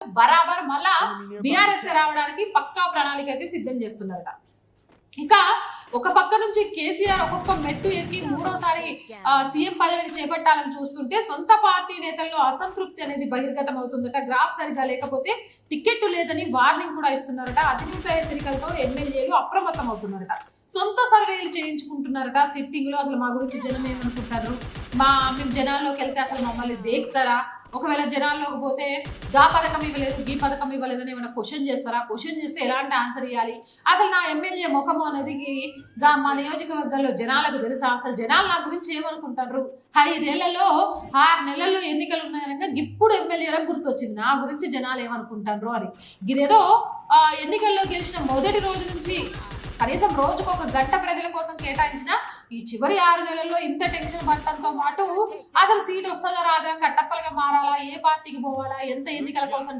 బరాబర్ మళ్ళా బీఆర్ఎస్ రావడానికి పక్కా ప్రణాళిక అయితే సిద్ధం చేస్తున్నారట. ఇక ఒక పక్క నుంచి కేసీఆర్ ఒక్కొక్క మెట్టు ఎక్కి మూడోసారి సీఎం పదవిని చేపట్టాలని చూస్తుంటే సొంత పార్టీ నేతల్లో అసంతృప్తి అనేది బహిర్గతం అవుతుందట. గ్రాఫ్ సరిగా లేకపోతే టికెట్ లేదని వార్నింగ్ కూడా ఇస్తున్నారట. అతినీత హెచ్చరికలతో ఎమ్మెల్యేలు అప్రమత్తం అవుతున్నారట. సొంత సర్వేలు చేయించుకుంటున్నారట. సిట్టింగ్ లో అసలు మా గురించి జనం ఏమనుకుంటారు, మేము జనాల్లోకి వెళ్తే అసలు మమ్మల్ని దేక్తారా, ఒకవేళ జనాల్లోకి పోతే గా పథకం ఇవ్వలేదు గీ పథకం ఇవ్వలేదని ఏమైనా క్వశ్చన్ చేస్తారా, క్వశ్చన్ చేస్తే ఎలాంటి ఆన్సర్ ఇవ్వాలి, అసలు నా ఎమ్మెల్యే ముఖము అనేది మా నియోజకవర్గంలో జనాలకు తెలుసా, అసలు జనాలు నా గురించి ఏమనుకుంటారు, 5 ఏళ్లలో 6 నెలల్లో ఎన్నికలు ఉన్నాయనగా ఇప్పుడు ఎమ్మెల్యేలకు గుర్తొచ్చింది నా గురించి జనాలు ఏమనుకుంటారు అని. ఇదేదో ఎన్నికల్లో గెలిచిన మొదటి రోజు నుంచి కనీసం రోజుకు 1 గంట ప్రజల కోసం కేటాయించిన ఈ చివరి 6 నెలల్లో ఇంత టెన్షన్ పడటంతో పాటు అసలు సీట్ వస్తుందా రాదా, కట్టప్పలుగా మారాలా, ఏ పార్టీకి పోవాలా, ఎంత ఎన్నికల కోసం